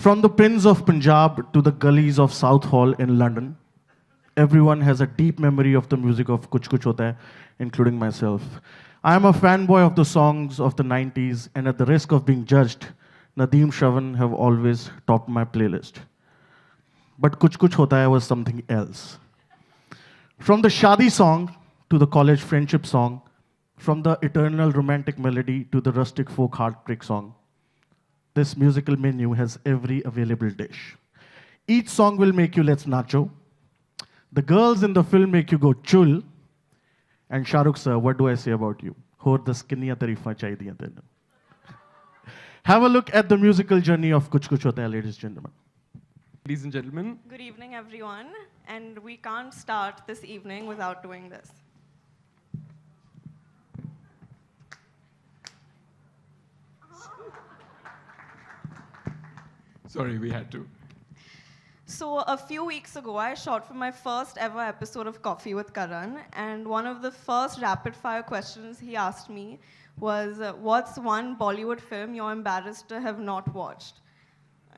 From the pins of Punjab to the gullies of South Hall in London, everyone has a deep memory of the music of Kuch Kuch Hota Hai, including myself. I am a fanboy of the songs of the 90s, and at the risk of being judged, Nadeem Shravan have always topped my playlist. But Kuch Kuch Hota Hai was something else. From the Shadi song to the college friendship song, from the eternal romantic melody to the rustic folk heartbreak song, this musical menu has every available dish. Each song will make you let's nacho. The girls in the film make you go chul. And Shahrukh sir, what do I say about you? Hor the skinniya tarifa chahidiyan tenu. Have a look at the musical journey of Kuch Kuch Hota Hai, ladies and gentlemen. Ladies and gentlemen. Good evening, everyone. And we can't start this evening without doing this. Sorry, we had to. So a few weeks ago, I shot for my first ever episode of Coffee with Karan, and one of the first rapid fire questions he asked me was, what's one Bollywood film you're embarrassed to have not watched?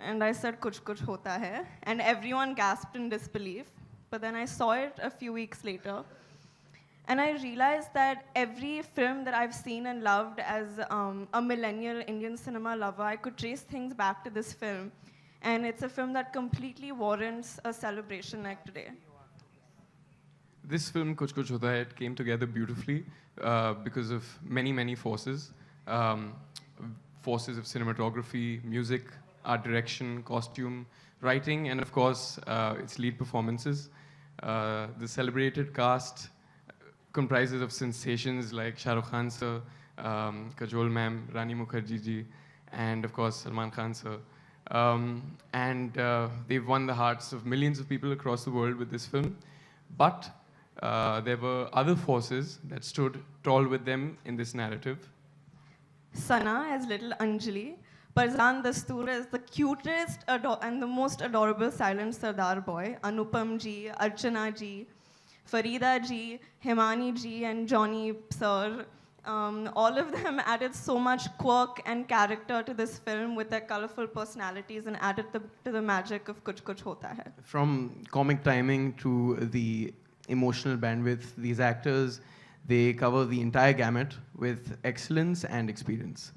And I said, Kuch Kuch Hota Hai, and everyone gasped in disbelief. But then I saw it a few weeks later, and I realized that every film that I've seen and loved as a millennial Indian cinema lover, I could trace things back to this film. And it's a film that completely warrants a celebration like today. This film, Kuch Kuch Hota Hai, it came together beautifully because of many, many forces. Forces of cinematography, music, art direction, costume, writing, and of course, its lead performances. The celebrated cast comprises of sensations like Shah Rukh Khan sir, Kajol ma'am, Rani Mukherjee ji, and of course, Salman Khan sir. They've won the hearts of millions of people across the world with this film. But there were other forces that stood tall with them in this narrative. Sana as little Anjali. Parzan Dastoor is the cutest and the most adorable silent Sardar boy. Anupam ji, Archana ji, Farida ji, Himani ji, and Johnny sir. All of them added so much quirk and character to this film with their colorful personalities and added to the magic of Kuch Kuch Hota Hai. From comic timing to the emotional bandwidth, these actors, they cover the entire gamut with excellence and experience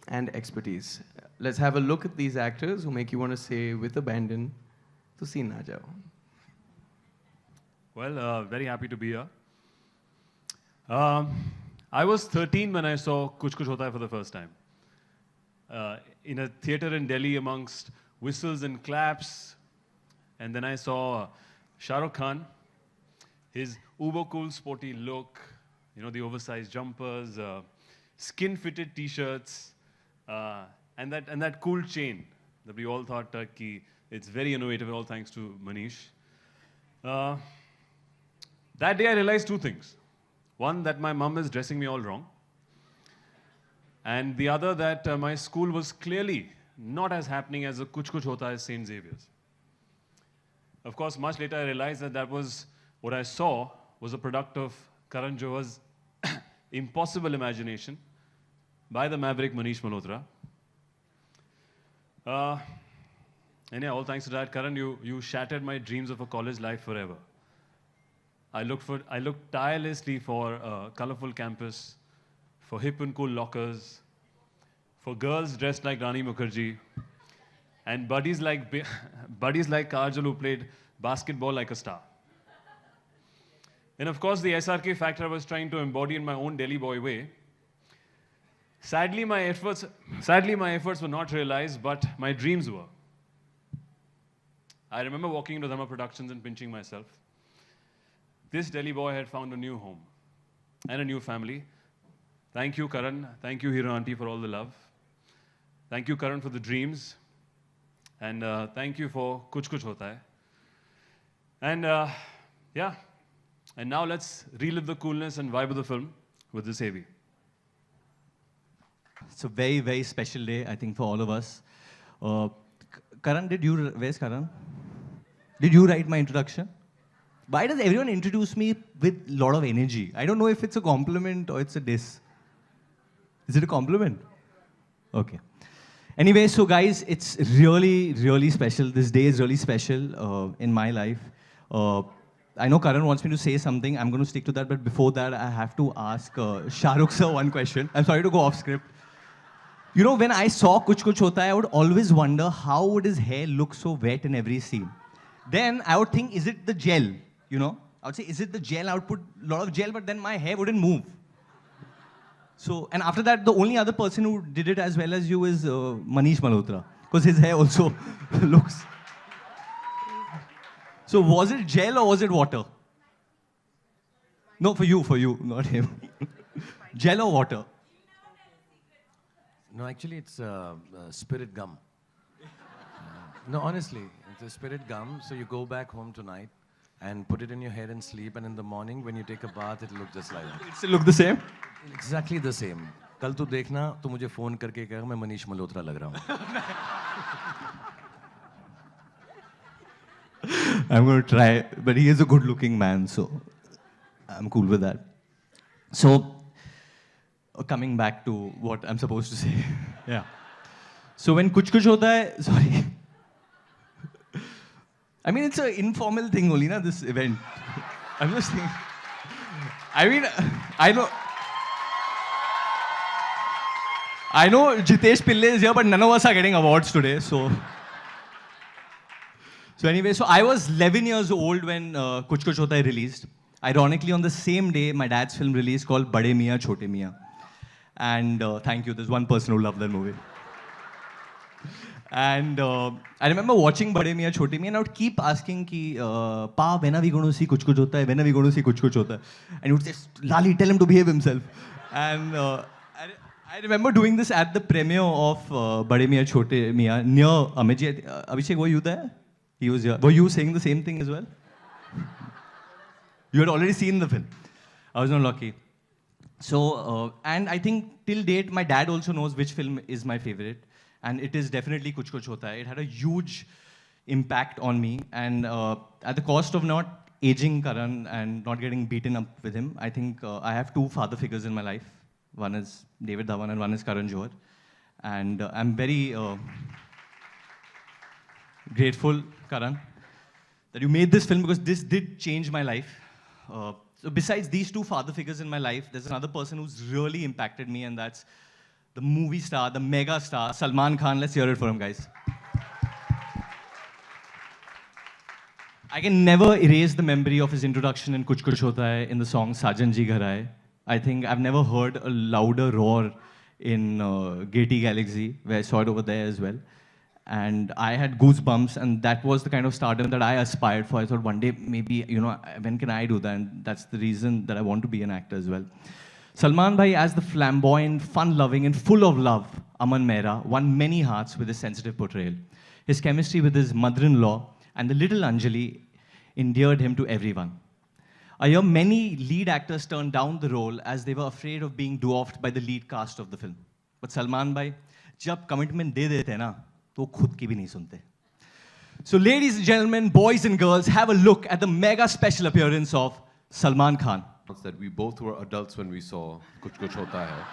and expertise. Let's have a look at these actors who make you want to say with abandon, to see na jao. Well, very happy to be here. I was 13 when I saw Kuch Kuch Hota Hai for the first time. In a theater in Delhi amongst whistles and claps. And then I saw Shah Rukh Khan, his uber cool sporty look, you know, the oversized jumpers, skin-fitted t-shirts, and that cool chain that we all thought it's very innovative, all thanks to Manish. That day I realized two things. One, that my mum is dressing me all wrong. And the other, that my school was clearly not as happening as a Kuch Kuch Hota Hai St. Xavier's. Of course, much later I realized that what I saw was a product of Karan Johar's impossible imagination by the maverick Manish Malhotra. And yeah, all thanks to that, Karan, you shattered my dreams of a college life forever. I looked tirelessly for a colorful campus, for hip and cool lockers, for girls dressed like Rani Mukherjee, and buddies like Kajol who played basketball like a star. And of course, the SRK factor I was trying to embody in my own Delhi boy way. Sadly, my efforts were not realized, but my dreams were. I remember walking into Dhamma Productions and pinching myself. This Delhi boy had found a new home and a new family. Thank you, Karan. Thank you, Hero Auntie, for all the love. Thank you, Karan, for the dreams. And thank you for Kuch Kuch Hota Hai. And yeah, and now let's relive the coolness and vibe of the film with this AV. It's a very, very special day, I think, for all of us. Karan, where's Karan? Did you write my introduction? Why does everyone introduce me with a lot of energy? I don't know if it's a compliment or it's a diss. Is it a compliment? Okay. Anyway, so guys, it's really, really special. This day is really special in my life. I know Karan wants me to say something. I'm going to stick to that. But before that, I have to ask Shah Rukh sir one question. I'm sorry to go off script. You know, when I saw Kuch Kuch Hota Hai, I would always wonder how would his hair look so wet in every scene. Then I would think, is it the gel? You know, I would say, is it the gel? I would put a lot of gel, but then my hair wouldn't move. So, and after that, the only other person who did it as well as you is Manish Malhotra, because his hair also looks. So, was it gel or was it water? No, for you, not him. Gel or water? No, actually, it's spirit gum. No, honestly, it's a spirit gum. So you go back home tonight and put it in your hair and sleep, and in the morning when you take a bath, it'll look just like that. It still look the same? Exactly the same. कल तू देखना तो मुझे phone करके कहेगा मैं मनीष मल्होत्रा लग रहा हूँ. I'm going to try, but he is a good-looking man, so I'm cool with that. So, coming back to what I'm supposed to say. Yeah. So when Kuch Kuch Hota Hai, sorry. I mean, it's an informal thing only, na, this event. I'm just saying. I mean, I know Jitesh Pillai is here, but none of us are getting awards today, so. So anyway, so I was 11 years old when Kuch Kuch Hota Hai released. Ironically, on the same day, my dad's film released called Bade Miyan Chote Miyan. And thank you, there's one person who loved that movie. And I remember watching Bade Miyan Chote Miyan and I would keep asking ki, Pa, when are we going to see Kuch Kuch Hota Hai? When are we going to see Kuch Kuch Hota Hai? And he would say, Lali, tell him to behave himself. And I remember doing this at the premiere of Bade Miyan Chote Miyan near Amit. Abhishek, were you there? He was here. Were you saying the same thing as well? You had already seen the film. I was not lucky. So, and I think till date, my dad also knows which film is my favorite. And it is definitely Kuch Kuch Hota Hai. It had a huge impact on me. And at the cost of not aging Karan and not getting beaten up with him, I think I have two father figures in my life. One is David Dhawan and one is Karan Johar. And I'm very grateful, Karan, that you made this film because this did change my life. So besides these two father figures in my life, there's another person who's really impacted me, and that's the movie star, the mega star, Salman Khan. Let's hear it for him, guys. I can never erase the memory of his introduction in Kuch Kuch Hota Hai in the song Sajan Ji Ghar Aaye. I think I've never heard a louder roar in Gaiety Galaxy, where I saw it over there as well. And I had goosebumps, and that was the kind of stardom that I aspired for. I thought one day, maybe, you know, when can I do that? And that's the reason that I want to be an actor as well. Salman Bhai, as the flamboyant, fun-loving, and full of love Aman Mehra, won many hearts with his sensitive portrayal. His chemistry with his mother-in-law and the little Anjali endeared him to everyone. I hear many lead actors turned down the role as they were afraid of being dwarfed by the lead cast of the film. But Salman Bhai, jab commitment de dete na, तो खुद की भी नहीं सुनते. So ladies and gentlemen, boys and girls, have a look at the mega special appearance of Salman Khan. That we both were adults when we saw Kuch Kuch Hota Hai.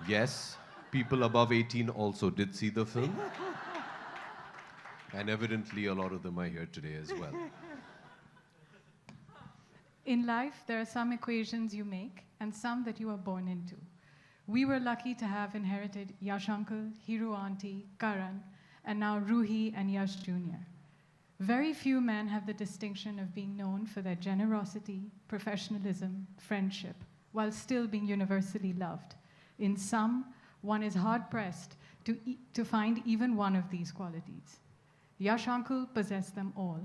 Yes, people above 18 also did see the film. And evidently a lot of them are here today as well. In life, there are some equations you make and some that you are born into. We were lucky to have inherited Yash Uncle, Hiru Auntie, Karan, and now Ruhi and Yash Jr. Very few men have the distinction of being known for their generosity, professionalism, friendship, while still being universally loved. In some, one is hard-pressed to find even one of these qualities. Yash Uncle possessed them all.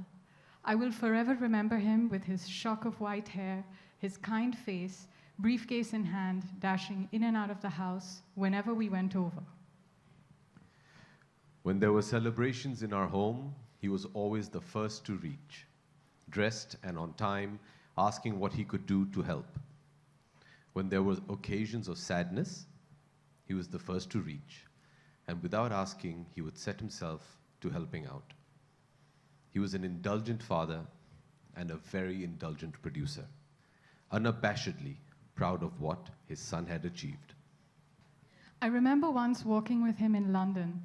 I will forever remember him with his shock of white hair, his kind face, briefcase in hand, dashing in and out of the house whenever we went over. When there were celebrations in our home, he was always the first to reach, dressed and on time, asking what he could do to help. When there were occasions of sadness, he was the first to reach, and without asking, he would set himself to helping out. He was an indulgent father and a very indulgent producer, unabashedly proud of what his son had achieved. I remember once walking with him in London.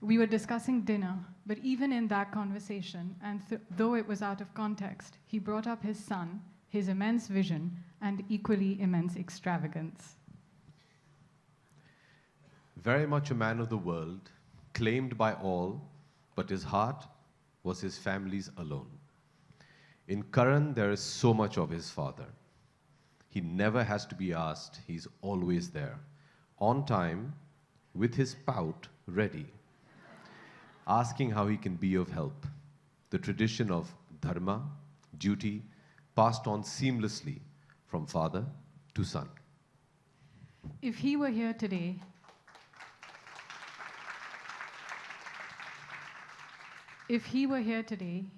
We were discussing dinner, but even in that conversation, and though it was out of context, he brought up his son, his immense vision, and equally immense extravagance. Very much a man of the world, claimed by all, but his heart was his family's alone. In Karan, there is so much of his father. He never has to be asked, he's always there, on time, with his pout ready, asking how he can be of help. The tradition of dharma, duty, passed on seamlessly from father to son. If he were here today,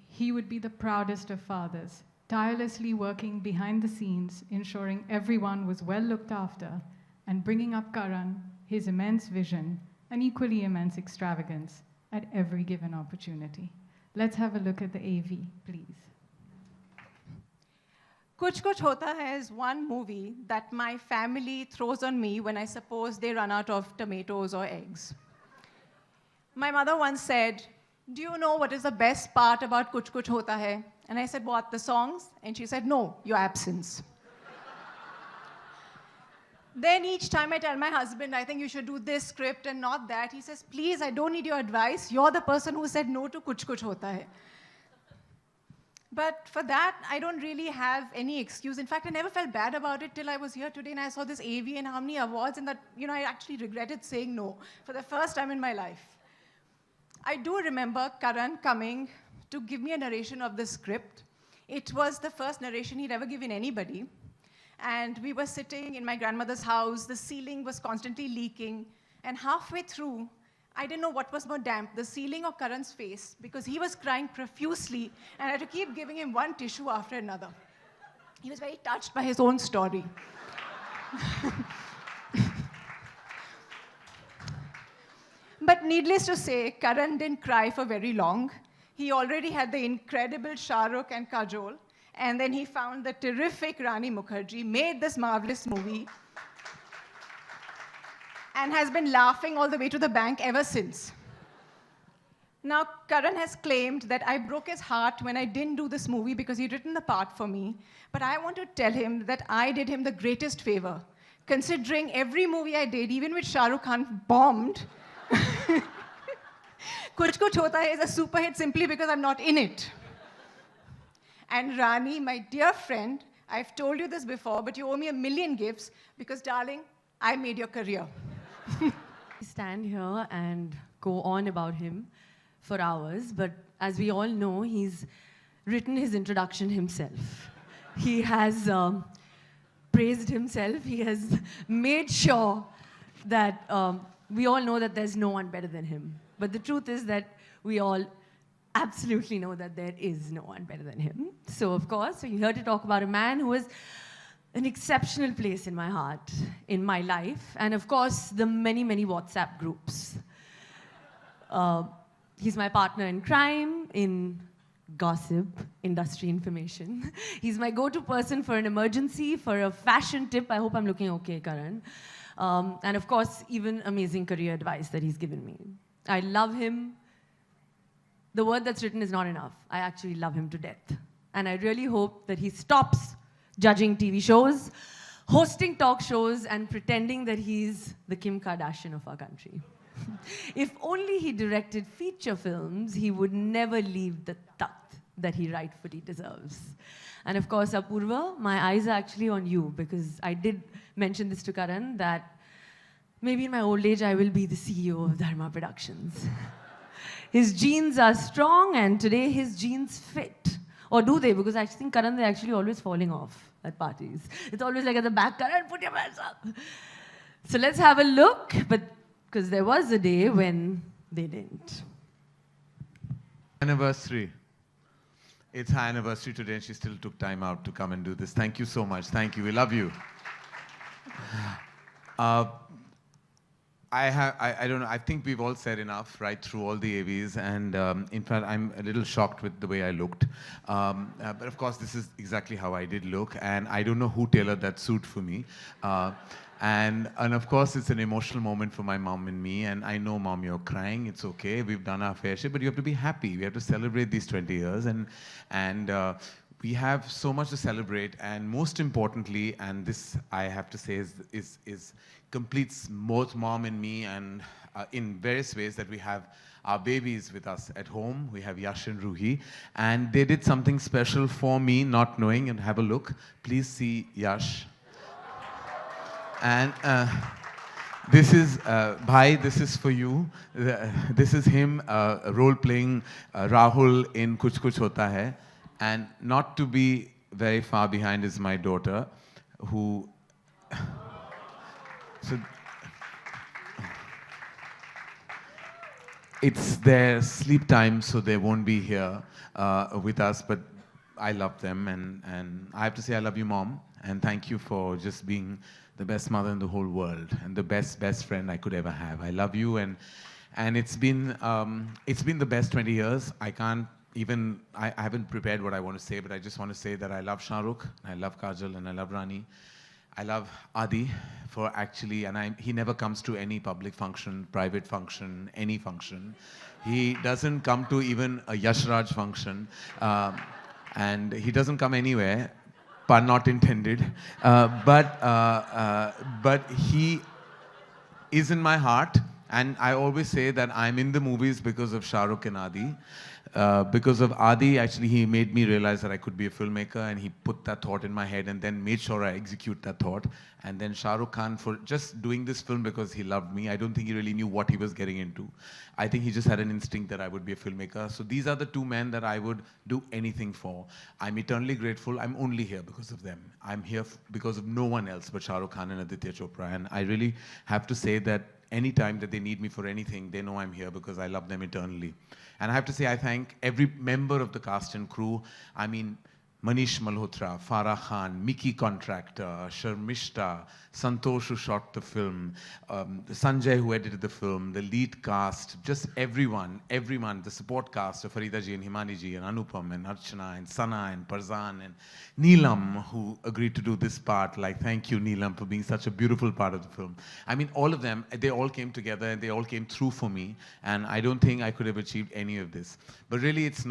he would be the proudest of fathers, tirelessly working behind the scenes, ensuring everyone was well looked after, and bringing up Karan, his immense vision, and equally immense extravagance at every given opportunity. Let's have a look at the AV, please. Kuch Kuch Hota Hai is one movie that my family throws on me when I suppose they run out of tomatoes or eggs. My mother once said, "Do you know what is the best part about Kuch Kuch Hota Hai?" And I said, "What, the songs?" And she said, "No, your absence." Then each time I tell my husband, "I think you should do this script and not that," he says, "Please, I don't need your advice. You're the person who said no to Kuch Kuch Hota Hai." But for that, I don't really have any excuse. In fact, I never felt bad about it till I was here today and I saw this AV and how many awards, and that, I actually regretted saying no for the first time in my life. I do remember Karan coming to give me a narration of the script. It was the first narration he'd ever given anybody. And we were sitting in my grandmother's house. The ceiling was constantly leaking. And halfway through, I didn't know what was more damp, the ceiling or Karan's face, because he was crying profusely, and I had to keep giving him one tissue after another. He was very touched by his own story. But needless to say, Karan didn't cry for very long. He already had the incredible Shah Rukh and Kajol, and then he found the terrific Rani Mukherjee, made this marvelous movie, and has been laughing all the way to the bank ever since. Now, Karan has claimed that I broke his heart when I didn't do this movie because he'd written the part for me, but I want to tell him that I did him the greatest favor, considering every movie I did, even with Shah Rukh Khan, bombed. Kuch Kuch Hota Hai is a super hit simply because I'm not in it. And Rani, my dear friend, I've told you this before, but you owe me 1,000,000 gifts because, darling, I made your career. Stand here and go on about him for hours, but as we all know, he's written his introduction himself. He has praised himself. He has made sure that we all know that there's no one better than him. But the truth is that we all absolutely know that there is no one better than him. So, of course, we're here to talk about a man who has an exceptional place in my heart, in my life, and of course, the many, many WhatsApp groups. He's my partner in crime, in gossip, industry information. He's my go-to person for an emergency, for a fashion tip. I hope I'm looking okay, Karan. And of course, even amazing career advice that he's given me. I love him. The word that's written is not enough. I actually love him to death. And I really hope that he stops judging TV shows, hosting talk shows, and pretending that he's the Kim Kardashian of our country. If only he directed feature films, he would never leave the tuck that he rightfully deserves. And of course, Apurva, my eyes are actually on you, because I did mention this to Karan, that maybe in my old age, I will be the CEO of Dharma Productions. His genes are strong, and today his genes fit. Or do they? Because I think, Karan, they're actually always falling off at parties. It's always like at the back, Karan, put your hands up. So let's have a look, but because there was a day when they didn't. Anniversary. It's her anniversary today, and she still took time out to come and do this. Thank you so much. Thank you. We love you. I don't know, I think we've all said enough right through all the AVs, and in fact, I'm a little shocked with the way I looked. But of course, this is exactly how I did look, and I don't know who tailored that suit for me. And of course, it's an emotional moment for my mom and me. And I know, Mom, you're crying. It's okay. We've done our fair share. But you have to be happy. We have to celebrate these 20 years. And we have so much to celebrate. And most importantly, and this I have to say is completes both Mom and me, and in various ways, that we have our babies with us at home. We have Yash and Ruhi. And they did something special for me, not knowing. And have a look. Please see Yash. And this is, Bhai, this is for you. This is him role-playing Rahul in Kuch Kuch Hota Hai. And not to be very far behind is my daughter, who... So, it's their sleep time, so they won't be here with us, but I love them. And I have to say I love you, Mom. And thank you for just being the best mother in the whole world and the best friend I could ever have. I love you, and it's been the best 20 years. I haven't prepared what I want to say, but I just want to say that I love Shah Rukh, I love Kajol, and I love Rani. I love Adi for actually, and he never comes to any public function, private function, any function. He doesn't come to even a Yash Raj function, and he doesn't come anywhere. Pun not intended, but he is in my heart, and I always say that I'm in the movies because of Shah Rukh and Adi. Because of Adi, actually, he made me realize that I could be a filmmaker, and he put that thought in my head and then made sure I execute that thought. And then Shah Rukh Khan for just doing this film because he loved me. I don't think he really knew what he was getting into. I think he just had an instinct that I would be a filmmaker. So these are the two men that I would do anything for. I'm eternally grateful. I'm only here because of them. I'm here because of no one else but Shah Rukh Khan and Aditya Chopra. And I really have to say that anytime that they need me for anything, they know I'm here because I love them eternally. And I have to say, I thank every member of the cast and crew. I mean, Manish Malhotra, Farah Khan, Mickey Contractor, Sharmishta, Santosh who shot the film, Sanjay who edited the film, the lead cast, just everyone, the support cast of Farida ji and Himani ji and Anupam and Archana and Sana and Parzan and Neelam who agreed to do this part. Like, thank you, Neelam, for being such a beautiful part of the film. I mean, all of them, they all came together and they all came through for me. And I don't think I could have achieved any of this. But really, it's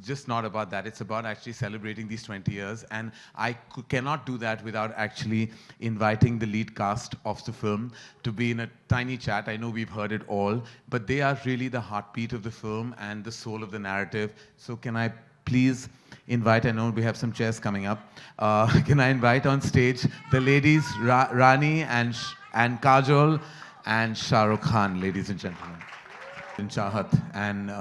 just not about that. It's about actually celebrating these 20 years. And I cannot do that without actually inviting the lead cast of the film to be in a tiny chat. I know we've heard it all, but they are really the heartbeat of the film and the soul of the narrative. So can I please invite, I know we have some chairs coming up, can I invite on stage the ladies, Rani and Kajol and Shah Rukh Khan, ladies and gentlemen. In Chahat, and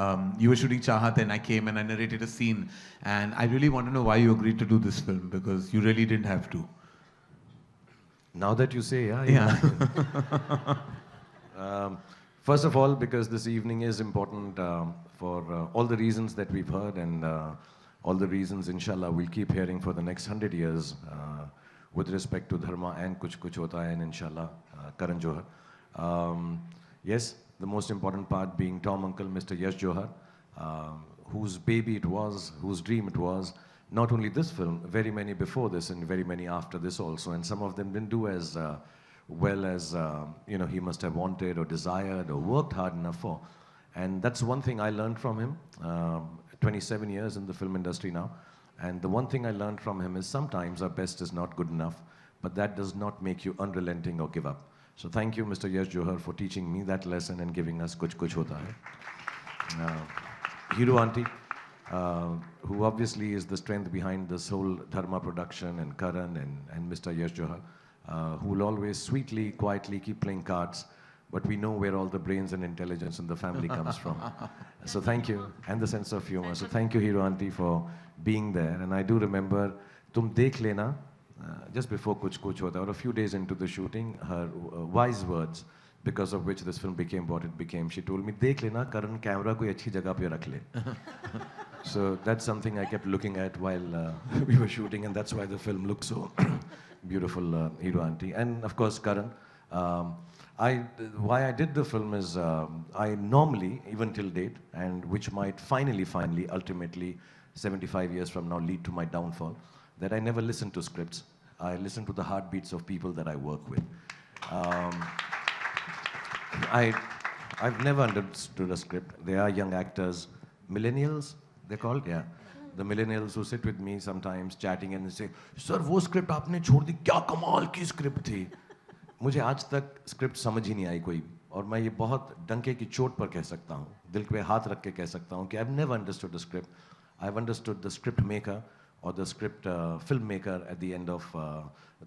you were shooting Chahat, and I came and I narrated a scene, and I really want to know why you agreed to do this film, because you really didn't have to. Now that you say, yeah. First of all, because this evening is important for all the reasons that we've heard, and all the reasons, inshallah, we'll keep hearing for the next 100 years with respect to Dharma and Kuch Kuch Hota Hai, and inshallah, Karan Johar. Yes. The most important part being Tom Uncle, Mr. Yash Johar, whose baby it was, whose dream it was. Not only this film, very many before this and very many after this also. And some of them didn't do as well as he must have wanted or desired or worked hard enough for. And that's one thing I learned from him. 27 years in the film industry now. And the one thing I learned from him is sometimes our best is not good enough, but that does not make you unrelenting or give up. So thank you, Mr. Yash Johar, for teaching me that lesson and giving us Kuch Kuch Hota Hai. Hero Auntie, who obviously is the strength behind this whole Dharma production, and Karan and Mr. Yash Johar, who will always sweetly, quietly keep playing cards, but we know where all the brains and intelligence in the family comes from. So thank you, and the sense of humor. So thank you, Hero Auntie, for being there. And I do remember, Tum Dekh Lena, just before Kuch Kuch Hota, or a few days into the shooting, her wise words, because of which this film became what it became. She told me, "Dekh lena, Karan camera koi achhi jagah pe rakh le." So that's something I kept looking at while we were shooting, and that's why the film looked so beautiful, Hero Auntie. And of course, Karan. Why I did the film is I normally, even till date, and which might finally, ultimately, 75 years from now lead to my downfall, that I never listen to scripts. I listen to the heartbeats of people that I work with. Um, I've never understood a script. They are young actors, millennials, they're called, yeah. The millennials who sit with me sometimes chatting and say, "Sir, वो script आपने छोड़ दी, क्या कमाल की script थी." मुझे आज तक script समझ ही नहीं आई कोई, और मैं ये बहुत डंके की चोट पर कह सकता हूँ, दिल पे हाथ रख के कह सकता हूँ कि I've never understood the script. I've understood the script maker or the script filmmaker at the end of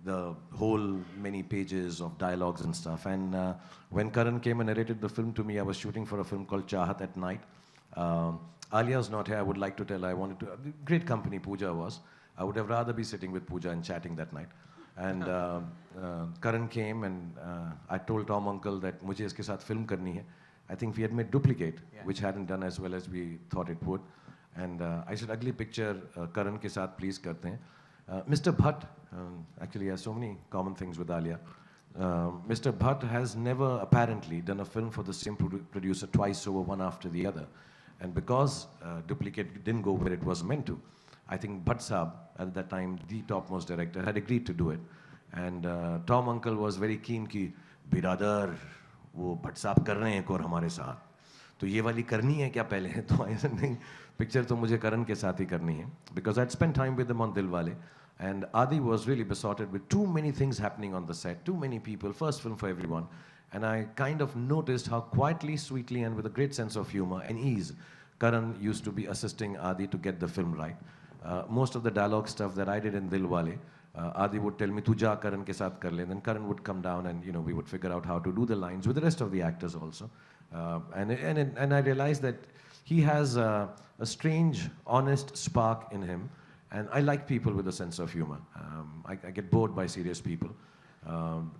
the whole many pages of dialogues and stuff. And when Karan came and narrated the film to me, I was shooting for a film called Chahat at Night. Alia's not here. I would like to tell her I wanted to. Great company Pooja was. I would have rather be sitting with Pooja and chatting that night. And Karan came and I told Tom Uncle that मुझे इसके साथ film करनी है. I think we had made Duplicate, which hadn't done as well as we thought it would. And I said, अगली picture Karan के साथ please करते हैं. Mr. Bhatt actually has so many common things with Alia. Mr. Bhatt has never apparently done a film for the same producer twice over, one after the other. And because Duplicate didn't go where it was meant to, I think Bhatt Saab, at that time the topmost director, had agreed to do it. And Tom Uncle was very keen कि बिरादर वो Bhatt Saab कर रहे हैं एक और हमारे साथ, तो ये वाली करनी है क्या पहले? तो ऐसा नहीं, पिक्चर तो मुझे करण के साथ ही करनी है, because I'd spent time with him on Dilwale. And Adi was really besotted with too many things happening on the set, too many people, first film for everyone. And I kind of noticed how quietly, sweetly, and with a great sense of humor and ease, Karan used to be assisting Adi to get the film right. Most of the dialogue stuff that I did in Dilwale, Adi would tell me, "Tu ja Karan ke saath kar le." Then Karan would come down and we would figure out how to do the lines with the rest of the actors also. And I realized that he has a strange, honest spark in him. And I like people with a sense of humor. I get bored by serious people.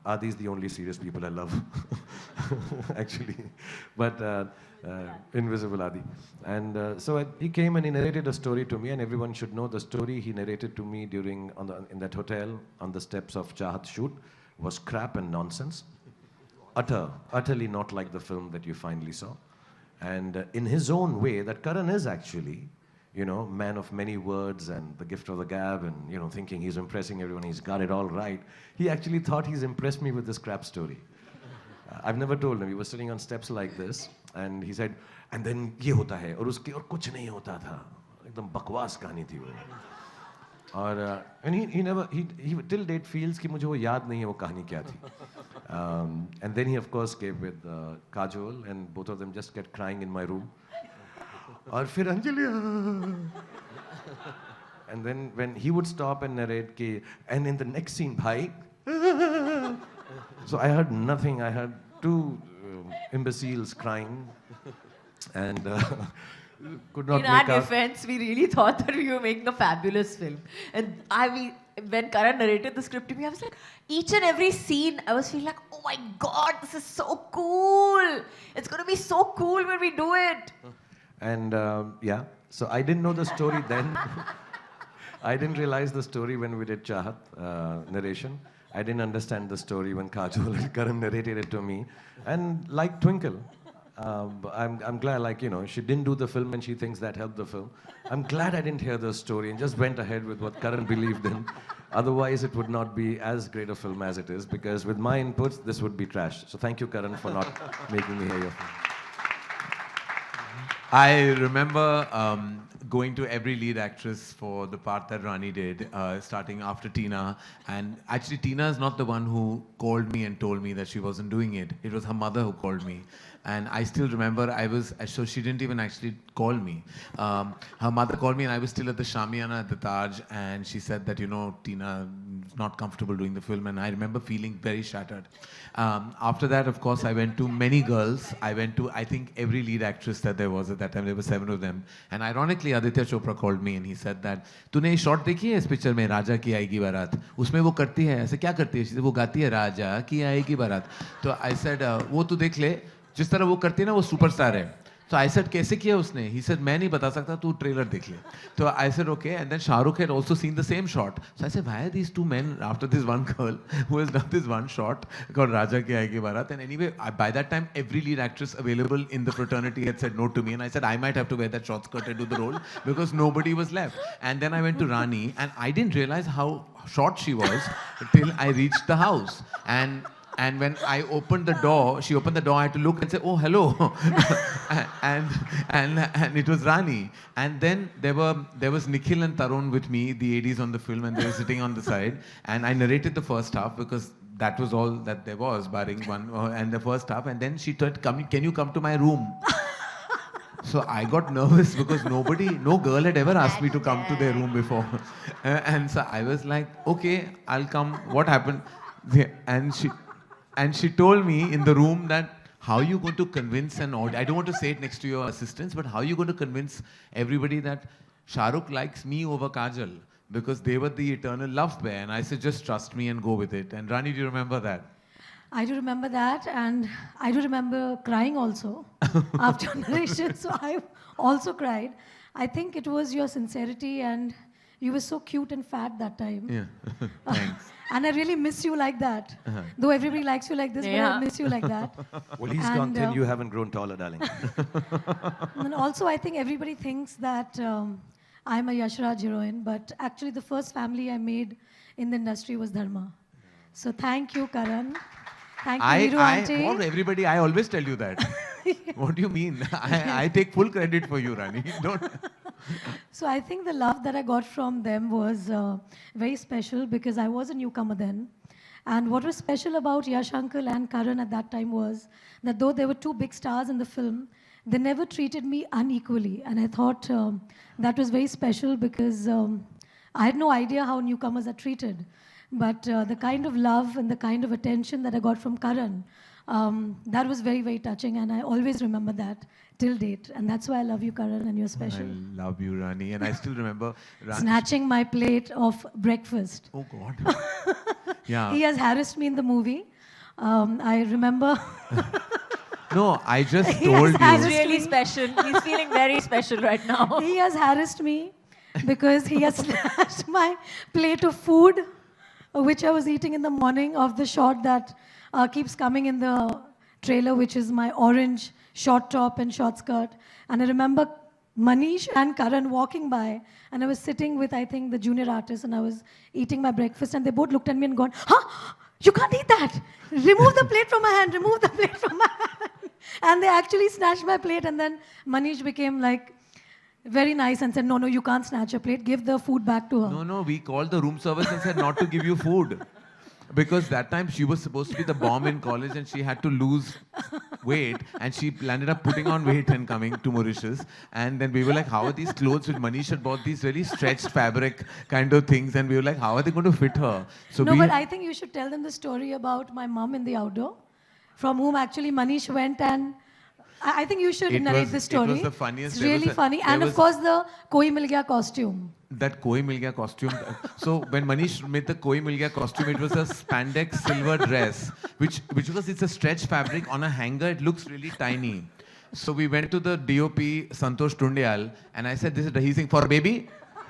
Adi's the only serious people I love, actually. But Invisible Adi. And so he came and he narrated a story to me, and everyone should know the story he narrated to me in that hotel on the steps of Chahat shoot was crap and nonsense. Utterly not like the film that you finally saw. And in his own way, that Karan is actually, man of many words and the gift of the gab, and thinking he's impressing everyone, he's got it all right. He actually thought he's impressed me with this crap story. I've never told him. He was sitting on steps like this, and he said, "And then ये होता है, और उसके और कुछ नहीं होता था." एकदम बकवास कहानी थी वो. और and he till date feels कि मुझे वो याद नहीं है वो कहानी क्या थी. And then he of course came with Kajol, and both of them just kept crying in my room. और फिर Anjali, and then when he would stop and narrate कि, and in the next scene भाई, so I heard nothing. I heard two imbeciles crying, and could not In make our out. defense, we really thought that we were making a fabulous film. And when Karan narrated the script to me, I was like, each and every scene, I was feeling like, oh my God, this is so cool. It's going to be so cool when we do it. And yeah, so I didn't know the story then. I didn't realize the story when we did Chahat narration. I didn't understand the story when Kajol and Karan narrated it to me. And like Twinkle, I'm glad, she didn't do the film and she thinks that helped the film. I'm glad I didn't hear the story and just went ahead with what Karan believed in. Otherwise, it would not be as great a film as it is, because with my inputs, this would be trash. So thank you, Karan, for not making me hear your film. I remember going to every lead actress for the part that Rani did, starting after Tina. And actually, Tina is not the one who called me and told me that she wasn't doing it. It was her mother who called me. And I still remember so she didn't even actually call me. Her mother called me and I was still at the Shamiana at the Taj, and she said that, Tina is not comfortable doing the film, and I remember feeling very shattered. After that, of course, I went to many girls. I went to, I think, every lead actress that there was at that time. There were 7 of them. And ironically, Aditya Chopra called me and he said that, "तूने ये shot देखी है इस picture में, राजा की आएगी बारात? उसमें वो करती है, ऐसे क्या करती है? She said, वो गाती है राजा की आएगी बारात." तो I said, वो तू देख ले, जिस तरह वो करती है ना, वो सुपरस्टार है. So I said, कैसे किया उसने? He said, मैं नहीं बता सकता, तू ट्रेलर देख ले. So I said, okay. And then Shah Rukh had also seen the same shot. So I said, why are these two men after this one girl who has done this one shot called Raja Ki Aayegi Barat? And anyway, by that time, every lead actress available in the fraternity had said no to me. And I said, I might have to wear that short skirt and do the role because nobody was left. And then I went to Rani, and I didn't realize how short she was till I reached the house. And when I opened the door, she opened the door, I had to look and say, oh, hello. and it was Rani. And then there was Nikhil and Tarun with me, the ADs on the film, and they were sitting on the side. And I narrated the first half because that was all that there was, barring one, and the first half. And then she said, can you come to my room? So I got nervous because no girl had ever asked me to come to their room before. And so I was like, okay, I'll come. What happened? And she told me in the room that how are you going to convince an audience, I don't want to say it next to your assistants, but how are you going to convince everybody that Shah Rukh likes me over Kajal? Because they were the eternal love pair. And I said, just trust me and go with it. And Rani, do you remember that? I do remember that, and I do remember crying also after narration. So I also cried. I think it was your sincerity, and you were so cute and fat that time. Yeah, thanks. And I really miss you like that. Though everybody likes you like this, but I miss you like that. Well, he's gone thin, you haven't grown taller, darling. And also, I think everybody thinks that I'm a Yash Raj heroine, but actually the first family I made in the industry was Dharma. So thank you, Karan. Thank you, Hiru auntie. For everybody, I always tell you that. What do you mean? I take full credit for you, Rani. Don't. So I think the love that I got from them was very special because I was a newcomer then. And what was special about Yash Uncle and Karan at that time was that though there were two big stars in the film, they never treated me unequally. And I thought that was very special because I had no idea how newcomers are treated. But the kind of love and the kind of attention that I got from Karan, that was very, very touching. And I always remember that till date. And that's why I love you, Karan, and you're special. I love you, Rani. And I still remember snatching my plate of breakfast. Oh, God. Yeah. He has harassed me in the movie. I remember. No, I just told you. He's really special. He's feeling very special right now. He has harassed me because he has snatched my plate of food, which I was eating in the morning, of the shot that keeps coming in the trailer, which is my orange short top and short skirt. And I remember Manish and Karan walking by, and I was sitting with, I think, the junior artist, and I was eating my breakfast, and they both looked at me and gone, huh? You can't eat that. Remove the plate from my hand. Remove the plate from my hand. And they actually snatched my plate, and then Manish became like very nice and said, no, you can't snatch a plate. Give the food back to her. No, we called the room service and said not to give you food. Because that time she was supposed to be the bomb in college and she had to lose weight, and she ended up putting on weight and coming to Mauritius. And then we were like, how are these clothes? Which Manish had bought these really stretched fabric kind of things, and we were like, how are they going to fit her? So no, but I think you should tell them the story about my mom in the outdoor, from whom actually Manish went, and I think you should narrate the story. It was the funniest. It's really funny. And of course the Koi Mil Gaya costume. That Koi Mil Gaya costume. So when Manish made the Koi Mil Gaya costume, it was a spandex silver dress, which because it's a stretch fabric on a hanger, it looks really tiny. So we went to the DOP, Santosh Tundial, and I said, he's saying, for baby?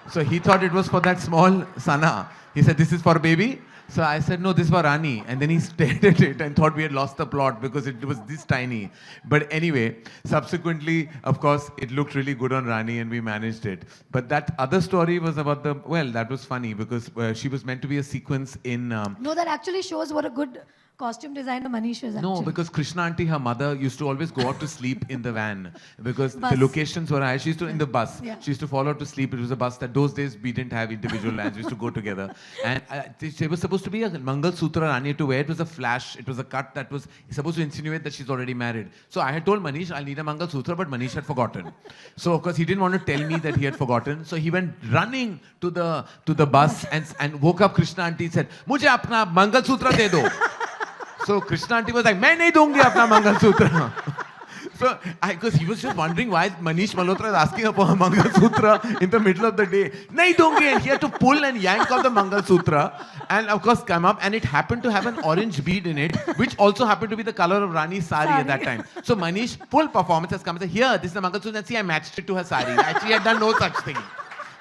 So he thought it was for that small Sana. He said, this is for baby? So I said, no, this was Rani. And then he stared at it and thought we had lost the plot because it was this tiny. But anyway, subsequently, of course, it looked really good on Rani and we managed it. But that other story was about that was funny because she was meant to be a sequence in... No, that actually shows what a good costume designer Manish is actually. No, because Krishna auntie, her mother, used to always go out to sleep in the van because the locations were high. She used to, in the bus, she used to fall out to sleep. It was a bus that those days we didn't have individual vans. We used to go together. And there was supposed to be a Mangal Sutra Rani to wear. It was a flash. It was a cut that was supposed to insinuate that she's already married. So I had told Manish, I'll need a Mangal Sutra, but Manish had forgotten. So of course he didn't want to tell me that he had forgotten. So he went running to the bus and woke up Krishna auntie and said, "Mujhe apna Mangal Sutra de do." So Krishna auntie was like, "Main nahi dungi apna Mangal Sutra." So because he was just wondering why Manish Malhotra is asking her for a Mangal Sutra in the middle of the day. Nahi dungi, and he had to pull and yank off the Mangal Sutra, and of course come up, and it happened to have an orange bead in it, which also happened to be the color of Rani's sari at that time. So Manish, full performance, has come and said, "Here, this is the Mangal Sutra, and see, I matched it to her sari." Actually, he had done no such thing.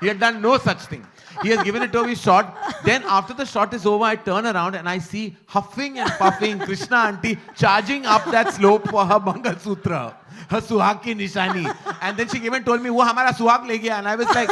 He had done no such thing. He has given it to me shot. Then after the shot is over, I turn around and I see huffing and puffing Krishna auntie charging up that slope for her Mangal Sutra, her suhag ki nishani. And then she came and told me, "Wo hamara suhag le gaya." And I was like,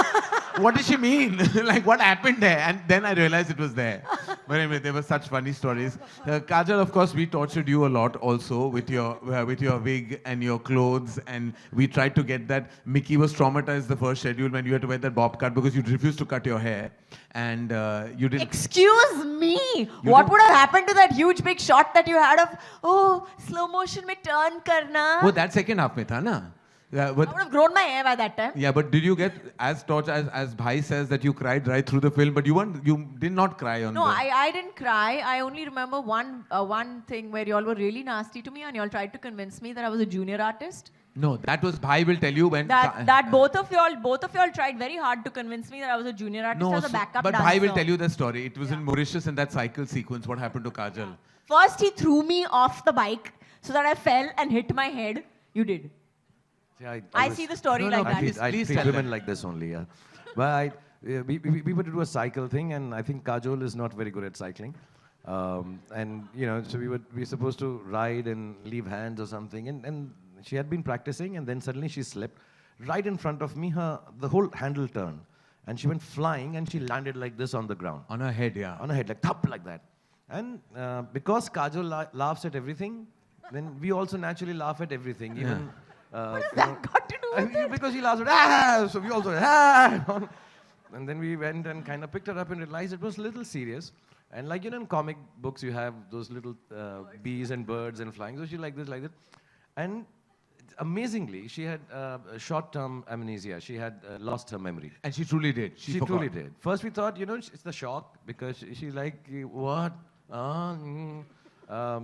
what does she mean? Like, what happened there? And then I realized it was there. But anyway, there were such funny stories. Kajal, of course, we tortured you a lot also with your wig and your clothes. And we tried to get that. Mickey was traumatized the first schedule when you had to wear that bob cut because you refused to cut your hair. And you didn't. Excuse me. What would have happened to that huge big shot that you had of, oh, slow motion mein turn karna? Oh, that second half mein tha na? Yeah, I would have grown my hair by that time. Yeah, but did you get as Bhai says that you cried right through the film, but you did not cry on No, the... I didn't cry. I only remember one thing where y'all were really nasty to me and y'all tried to convince me that I was a junior artist. No, that was Bhai will tell you when... That both of y'all tried very hard to convince me that I was a junior artist as a backup but dancer. Bhai will tell you the story. It was in Mauritius in that cycle sequence. What happened to Kajal? First, he threw me off the bike so that I fell and hit my head. You did. Yeah, I see the story like that. I treat women like this only, yeah. But we were to do a cycle thing, and I think Kajol is not very good at cycling. And, you know, so we were supposed to ride and leave hands or something. And she had been practicing, and then suddenly she slipped. Right in front of me, the whole handle turned. And she went flying, and she landed like this on the ground. On her head, yeah. On her head, like thump, like that. And because Kajol laughs at everything, then we also naturally laugh at everything. Even... what has that got to do with it? Because he laughs at, ah! So we also, ah! And then we went and kind of picked her up and realized it was a little serious. And like, you know, in comic books, you have those little bees and birds and flying. So she like this, like that. And amazingly, she had short-term amnesia. She had lost her memory. And she truly did. She truly did. First we thought, you know, it's the shock because she's like, what?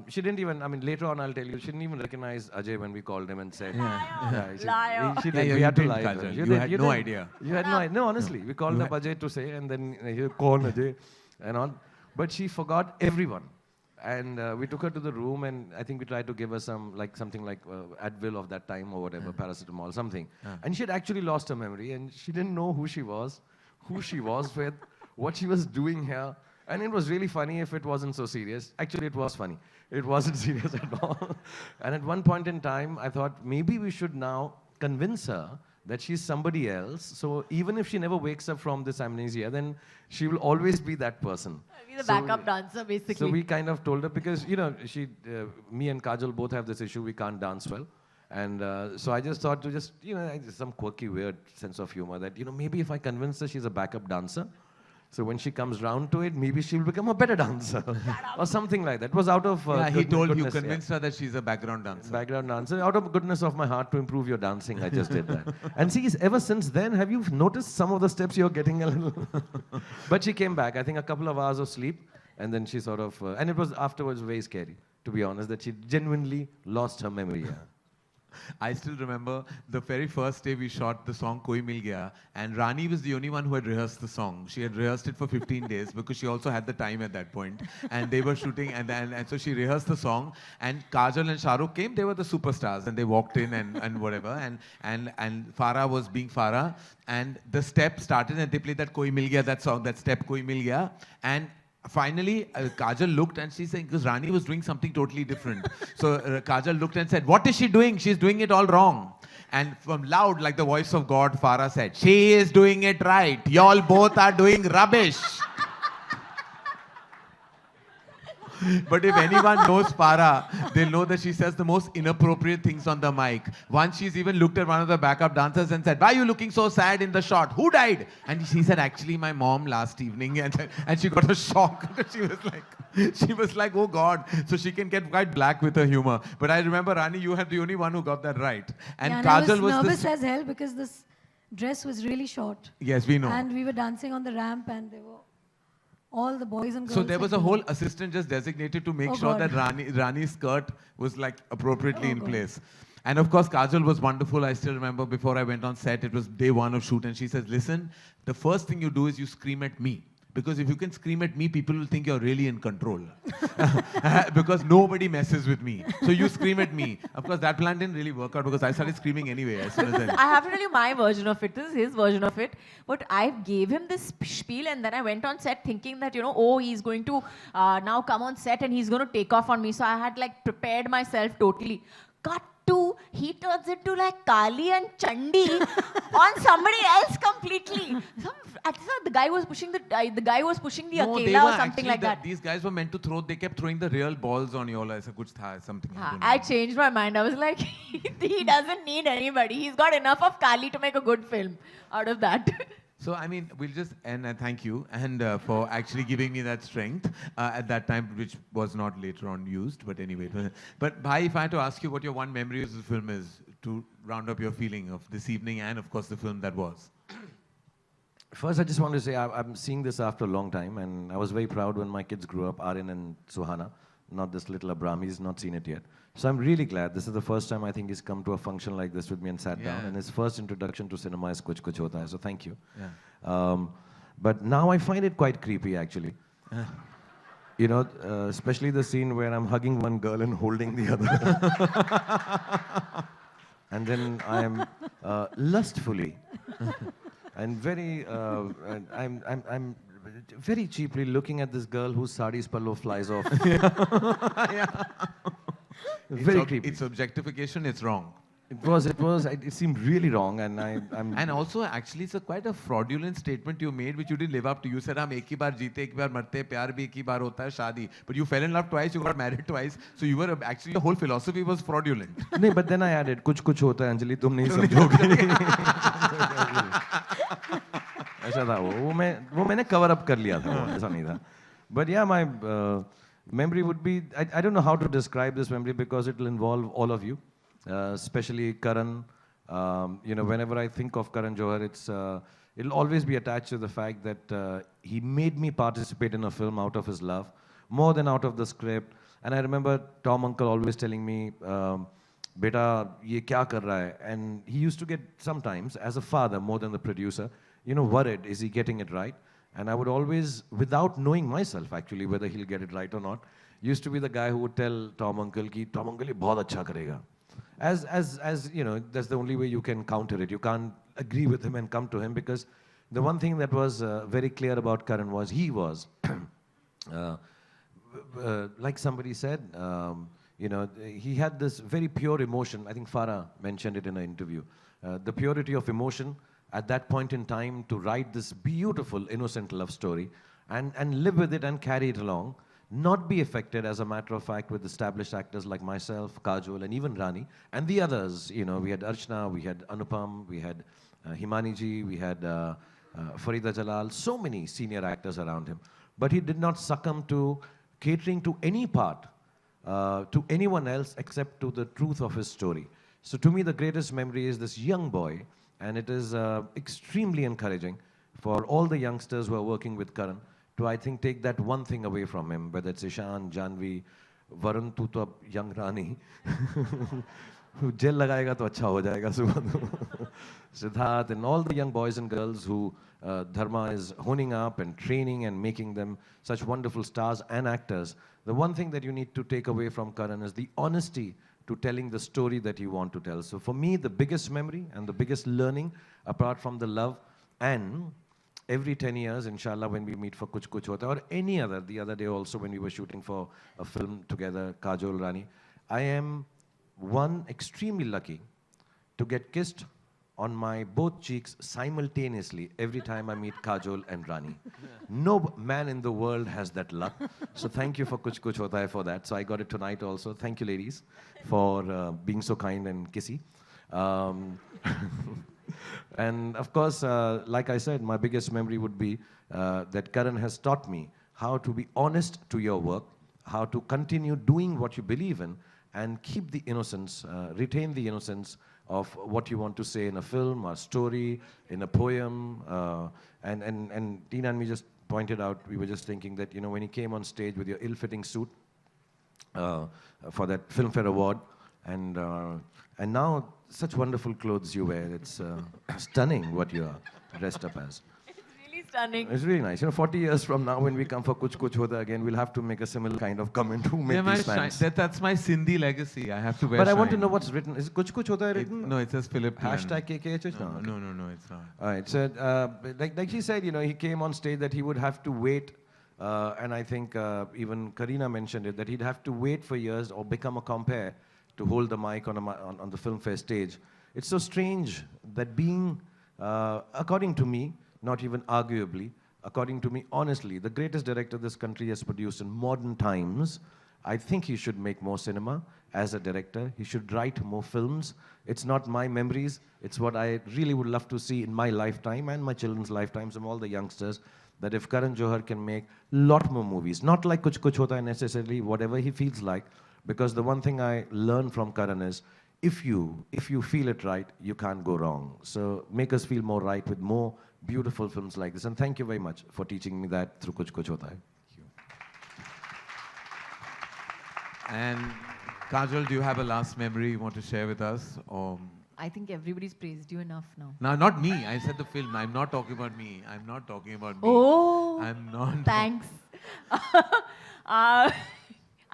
She didn't even, I mean, later on I'll tell you, she didn't even recognize Ajay when we called him and said, Liar. She did. We had to lie. You had no idea. You had no idea. No, honestly. We called up Ajay to say, and then he called Ajay and all. But she forgot everyone. And we took her to the room, and I think we tried to give her something like Advil of that time or whatever, paracetamol, something. And she had actually lost her memory, and she didn't know who she was with, what she was doing here. And it was really funny if it wasn't so serious. Actually, it was funny. It wasn't serious at all. And at one point in time, I thought maybe we should now convince her that she's somebody else. So even if she never wakes up from this amnesia, then she will always be that person. Be the backup dancer, basically. So we kind of told her, because, you know, me and Kajal both have this issue, we can't dance well. And so I just thought to just, you know, some quirky, weird sense of humor that, you know, maybe if I convince her she's a backup dancer, so when she comes round to it, maybe she'll become a better dancer. Or something like that. It was out of he told you, convinced her that she's a background dancer. Background dancer. Out of goodness of my heart to improve your dancing, I just did that. And see, ever since then, have you noticed some of the steps you're getting a little? But she came back, I think a couple of hours of sleep. And then she sort of, and it was afterwards very scary, to be honest, that she genuinely lost her memory. I still remember the very first day we shot the song Koi Mil Gaya, and Rani was the only one who had rehearsed the song. She had rehearsed it for 15 days because she also had the time at that point. And they were shooting, and so she rehearsed the song, and Kajal and Shah Rukh came, they were the superstars, and they walked in and whatever, and Farah was being Farah, and the step started, and they played that Koi Mil Gaya, that song, that step Koi Mil Gaya, and finally, Kajal looked and she said, because Rani was doing something totally different. So Kajal looked and said, what is she doing? She's doing it all wrong. And from loud, like the voice of God, Farah said, she is doing it right. Y'all both are doing rubbish. But if anyone knows Farah, they'll know that she says the most inappropriate things on the mic. Once she's even looked at one of the backup dancers and said, why are you looking so sad in the shot? Who died? And she said, actually, my mom last evening. And she got a shock. She was like, oh God. So she can get quite black with her humor. But I remember, Rani, you had the only one who got that right. And yeah, Kajal and I was nervous this... as hell because this dress was really short. Yes, we know. And we were dancing on the ramp, and they were all the boys and girls. So there was a whole assistant just designated to make sure that Rani's skirt was like appropriately in place. And of course, Kajal was wonderful. I still remember before I went on set, it was day one of shoot, and she says, listen, the first thing you do is you scream at me. Because if you can scream at me, people will think you're really in control. Because nobody messes with me. So you scream at me. Of course, that plan didn't really work out because I started screaming anyway as soon as I have to tell you my version of it. This is his version of it. But I gave him this spiel, and then I went on set thinking that, you know, oh, he's going to now come on set and he's going to take off on me. So I had like prepared myself totally. Cut to he turns into like Kali and Chandi on somebody else completely. I thought the guy was pushing the guy was pushing the No, they Akela were or something actually like that. These guys were meant to throw. They kept throwing the real balls on you all. Aisa kuch tha, something. I changed my mind. I was like, he doesn't need anybody. He's got enough of Kali to make a good film out of that. So, I mean, we'll just end and thank you and for actually giving me that strength at that time, which was not later on used. But anyway, but Bhai, if I had to ask you what your one memory of the film is to round up your feeling of this evening and, of course, the film that was. First, I just want to say I'm seeing this after a long time, and I was very proud when my kids grew up, Aryan and Suhana, not this little Abram. He's not seen it yet. So I'm really glad. This is the first time I think he's come to a function like this with me and sat down, and his first introduction to cinema is Kuch Kuch Hota Hai, so thank you. Yeah. But now I find it quite creepy, actually. You know, especially the scene where I'm hugging one girl and holding the other. And then I'm lustfully and very, I'm very cheaply looking at this girl whose sari's pallo flies off. Very creepy. It's objectification. It's wrong. It seemed really wrong, and I'm. And also, actually, it's quite a fraudulent statement you made, which you didn't live up to. You said, "हम एक ही बार जीते, एक बार मरते, प्यार भी एक ही बार होता है, शादी." But you fell in love twice, you got married twice, so you were actually the whole philosophy was fraudulent. No, but then I added, "कुछ कुछ होता है, अंजलि, तुम नहीं समझोगे." ऐसा था वो मैंने cover up कर लिया था, ऐसा नहीं था. But yeah, my memory would be. I don't know how to describe this memory because it will involve all of you. Especially Karan. You know, whenever I think of Karan Johar, it'll always be attached to the fact that he made me participate in a film out of his love, more than out of the script. And I remember Tom Uncle always telling me, "Beta, ye kya kar raha hai?" And he used to get sometimes, as a father, more than the producer, you know, worried, is he getting it right? And I would always, without knowing myself actually, whether he'll get it right or not, used to be the guy who would tell Tom Uncle, ki, "Tom Uncle, ye bahut acha karega." As you know, that's the only way you can counter it. You can't agree with him and come to him, because the one thing that was very clear about Karan was he was, like somebody said, you know, he had this very pure emotion. I think Farah mentioned it in an interview. The purity of emotion at that point in time to write this beautiful, innocent love story and live with it and carry it along. Not be affected, as a matter of fact, with established actors like myself, Kajol, and even Rani, and the others. You know, we had Archana, we had Anupam, we had Himani ji, we had Farida Jalal, so many senior actors around him. But he did not succumb to catering to any part, to anyone else except to the truth of his story. So to me, the greatest memory is this young boy, and it is extremely encouraging for all the youngsters who are working with Karan to, I think, take that one thing away from him, whether it's Ishan, Janvi, Varun, tu to young Rani. Jail lagayega to acha ho jayega subah. Siddharth and all the young boys and girls who Dharma is honing up and training and making them such wonderful stars and actors. The one thing that you need to take away from Karan is the honesty to telling the story that you want to tell. So for me, the biggest memory and the biggest learning, apart from the love, and every 10 years, inshallah, when we meet for Kuch Kuch Hota, or any other, the other day also when we were shooting for a film together, Kajol, Rani, I am extremely lucky to get kissed on my both cheeks simultaneously every time I meet Kajol and Rani. No man in the world has that luck. So thank you for Kuch Kuch Hota Hai for that. So I got it tonight also. Thank you, ladies, for being so kind and kissy. And of course, like I said, my biggest memory would be that Karan has taught me how to be honest to your work, how to continue doing what you believe in, and keep the innocence, retain the innocence of what you want to say in a film, a story, in a poem. And Tina and me just pointed out, we were just thinking that, you know, when you came on stage with your ill-fitting suit for that Filmfare Award, and now such wonderful clothes you wear. It's stunning what you are dressed up as. It's really stunning. It's really nice. You know, 40 years from now, when we come for Kuch Kuch Hota again, we'll have to make a similar kind of comment to make these fans. That's my Sindhi legacy. I have to wear But I want to know what's written. Is Kuch Kuch Hota Hai written? No, it says Philip. Hashtag KKHH? No, it's not. All right. So, like he said, you know, he came on stage that he would have to wait, and I think even Kareena mentioned it, that he'd have to wait for years or become a compare to hold the mic on the Filmfare stage. It's so strange that being, according to me, not even arguably, according to me, honestly, the greatest director this country has produced in modern times, I think he should make more cinema as a director. He should write more films. It's not my memories. It's what I really would love to see in my lifetime and my children's lifetimes and all the youngsters, that if Karan Johar can make a lot more movies, not like Kuch Kuch Hota Hai necessarily, whatever he feels like, because the one thing I learned from Karan is, if you feel it right, you can't go wrong. So make us feel more right with more beautiful films like this. And thank you very much for teaching me that through Kuch Kuch Hota Hai. And Kajal, do you have a last memory you want to share with us? Or I think everybody's praised you enough now. no, not me. I said the film. I'm not talking about me. I'm not talking about me. Oh, I'm not. Thanks.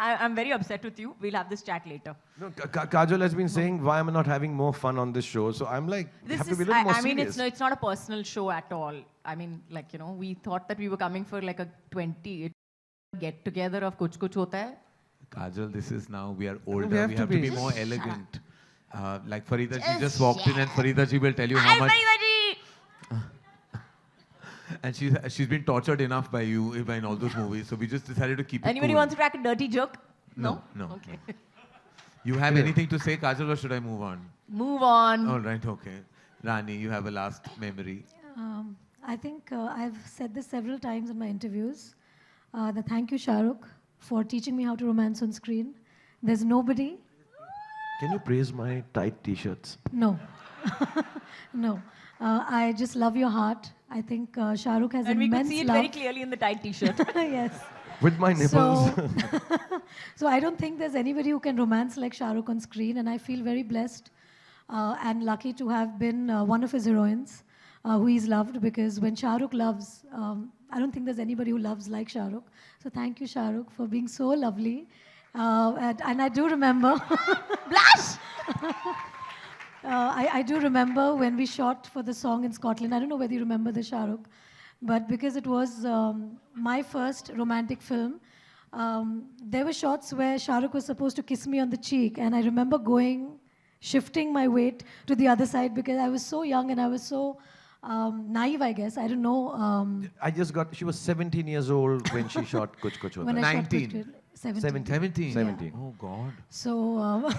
I'm very upset with you. We'll have this chat later. No, Kajal has been saying, why am I not having more fun on this show? So I'm like, have to be a little more serious. It's not a personal show at all. I mean, like, we thought that we were coming for like a 20 get together of Kuch Kuch Hota Hai. Kajal, this is now, we are older. We have We to have to be be. more elegant. Like Farida ji just walked in and Farida ji will tell you how much. And she's been tortured enough by you in all those movies. So we just decided to keep it Anybody cool. wants to crack a dirty joke? No. Okay. You have anything to say, Kajal, or should I move on? Move on. All right, okay. Rani, you have a last memory. I think I've said this several times in my interviews. Thank you, Shah Rukh, for teaching me how to romance on screen. There's nobody. Can you praise my tight t-shirts? No. No. I just love your heart. I think Shah Rukh has And we immense could see it love. very clearly in the tight t-shirt. Yes. With my nipples. So I don't think there's anybody who can romance like Shah Rukh on screen, and I feel very blessed and lucky to have been one of his heroines who he's loved, because when Shah Rukh loves, I don't think there's anybody who loves like Shah Rukh. So thank you, Shah Rukh, for being so lovely. And I do remember... Blush! I do remember when we shot for the song in Scotland. I don't know whether you remember the Shah Rukh, but because it was my first romantic film, there were shots where Shah Rukh was supposed to kiss me on the cheek, and I remember shifting my weight to the other side because I was so young and I was so naive, I guess. I don't know. She was 17 years old when she shot Kuch Kuch Hota Hai. When I shot 19. Kuch Kuch- 17. 17. Oh, God. So...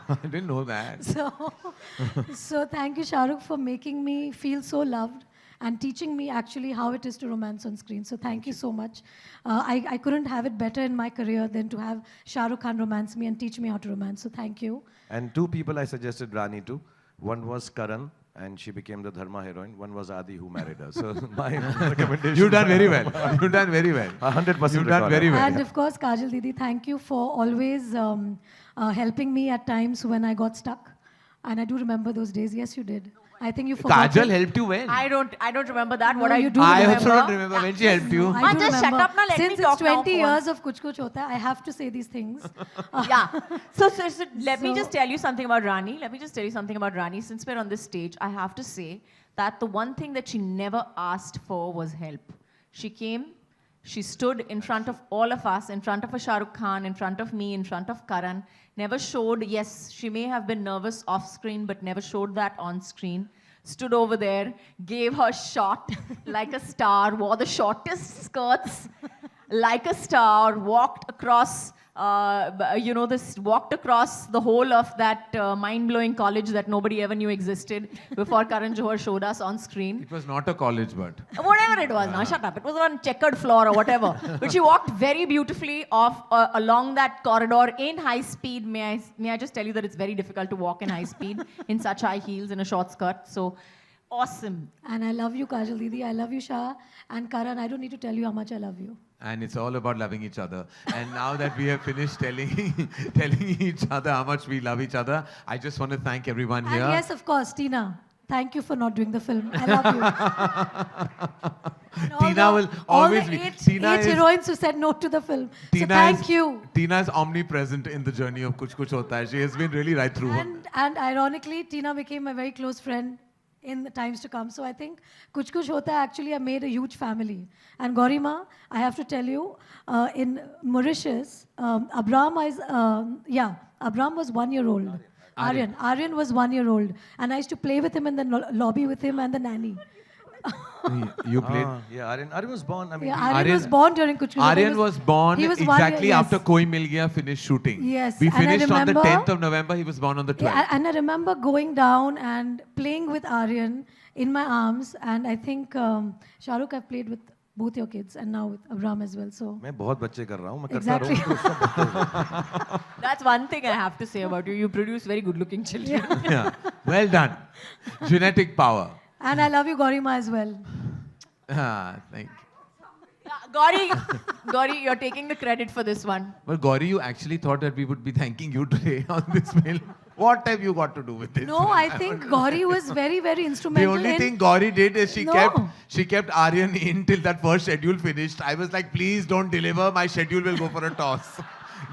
I didn't know that. So thank you, Shah Rukh, for making me feel so loved and teaching me actually how it is to romance on screen. So thank you so much. I couldn't have it better in my career than to have Shah Rukh Khan romance me and teach me how to romance. So thank you. And two people I suggested Rani to. One was Karan, and she became the Dharma heroine. One was Adi, who married her. So my recommendation. You've done very well. You've done very well. 100% You've done very well. And of course, Kajal Didi, thank you for always helping me at times when I got stuck. And I do remember those days. Yes, you did. I think you forgot. Kajal helped you when? I don't remember that. No, What you do I remember. also don't remember when she helped you. I do just shut remember. up now, let me Since talk it's now 20 for years of Kuch Kuch Hota Hai, I have to say these things. Yeah. So let me just tell you something about Rani. Since we're on this stage, I have to say that the one thing that she never asked for was help. She came, she stood in front of all of us, in front of a Shah Rukh Khan, in front of me, in front of Karan, never showed, yes, she may have been nervous off screen, but never showed that on screen. Stood over there, gave her shot like a star, wore the shortest skirts like a star, walked across, walked across the whole of that mind-blowing college that nobody ever knew existed before Karan Johar showed us on screen. It was not a college, but... Whatever it was, now shut up. It was on checkered floor or whatever. But she walked very beautifully along that corridor in high speed. May I just tell you that it's very difficult to walk in high speed in such high heels in a short skirt. So awesome. And I love you, Kajal Didi. I love you, Shah. And Karan, I don't need to tell you how much I love you. And it's all about loving each other. And now that we have finished telling each other how much we love each other, I just want to thank everyone here. And yes, of course, Tina. Thank you for not doing the film. I love you. Tina will always be. Eight Tina is heroines who said no to the film. Tina So thank you. Tina is omnipresent in the journey of Kuch Kuch Hota Hai. She has been really right through. And ironically, Tina became a very close friend in the times to come. So I think Kuch Kuch Hota Hai actually have made a huge family. And Gaurima, I have to tell you, in Mauritius, Abraham Abram was 1 year old. Aryan was 1 year old. And I used to play with him in the lobby with him and the nanny. You played? Aryan was born. I mean, Aryan was born during Kuch Kuch Hota. Aryan was born exactly after Koi Mil Gaya finished shooting. Yes. We And I finished on the remember- 10th of November. He was born on the 12th. Yeah, and I remember going down and playing with Aryan in my arms. And I think Shahrukh, I've played with both your kids and now with Abram as well. So मैं बहुत बच्चे कर रहा हूँ. मैं करता Exactly. रहूँ तो सब बच्चे हो जाएं. That's one thing I have to say about you. You produce very good-looking children. Yeah. Well done. Genetic power. And I love you, Gorima, as well. Thank you. Gauri, you're taking the credit for this one. Well, Gauri, you actually thought that we would be thanking you today on this film. What have you got to do with this? No, I think Gauri was very, very The instrumental only in... thing Gauri did is she No. kept Aryan in till that first schedule finished. I was like, please don't deliver. My schedule will go for a toss.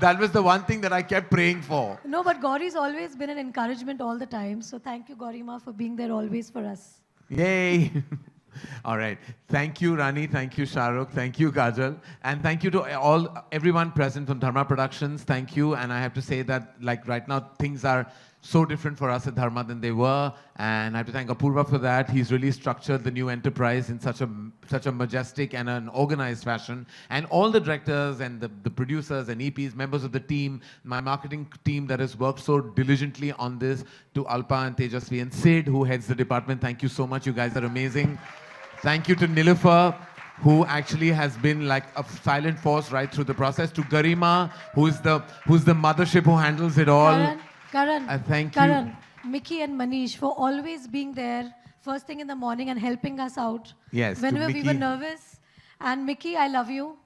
That was the one thing that I kept praying for. No, but Gauri's always been an encouragement all the time. So thank you, Gaurima, for being there always for us. Yay! All right. Thank you, Rani. Thank you, Shahrukh. Thank you, Kajal. And thank you to everyone present from Dharma Productions. Thank you. And I have to say that, like, right now, things are so different for us at Dharma than they were. And I have to thank Apurva for that. He's really structured the new enterprise in such a majestic and an organized fashion. And all the directors and the producers and EPs, members of the team, my marketing team that has worked so diligently on this, to Alpa and Tejasvi and Sid, who heads the department. Thank you so much. You guys are amazing. Thank you to Nilofer, who actually has been like a silent force right through the process. To Garima, who's the mothership who handles it all. Karan, thank you. Karan, Mickey and Manish for always being there first thing in the morning and helping us out. Yes, to Whenever we were Mickey. nervous. And Mickey, I love you.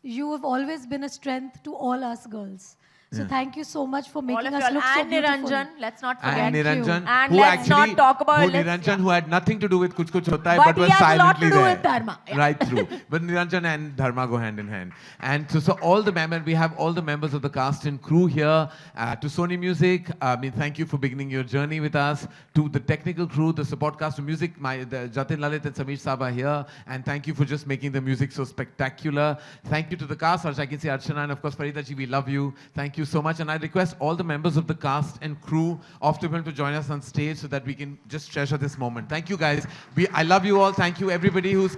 You have always been a strength to all us girls. So Yeah. thank you so much for All making of us y'all. look so And beautiful. Niranjan, let's not forget. And Niranjan, And who let's actually, not talk about who let's- Niranjan, who had nothing to do with Kuch Kuch Hota Hai, But but was he has a lot silently to do there. with Dharma. Yeah. Right through. But Niranjan and Dharma go hand in hand. And so all the members, we have all the members of the cast and crew here. To Sony Music, thank you for beginning your journey with us. To the technical crew, the support cast of music, the Jatin Lalit and Sameer Saab are here. And thank you for just making the music so spectacular. Thank you to the cast, I can see Archana and of course Farida ji, we love you. Thank you so much. And I request all the members of the cast and crew of the film to join us on stage so that we can just treasure this moment. Thank you guys. I love you all. Thank you everybody who's...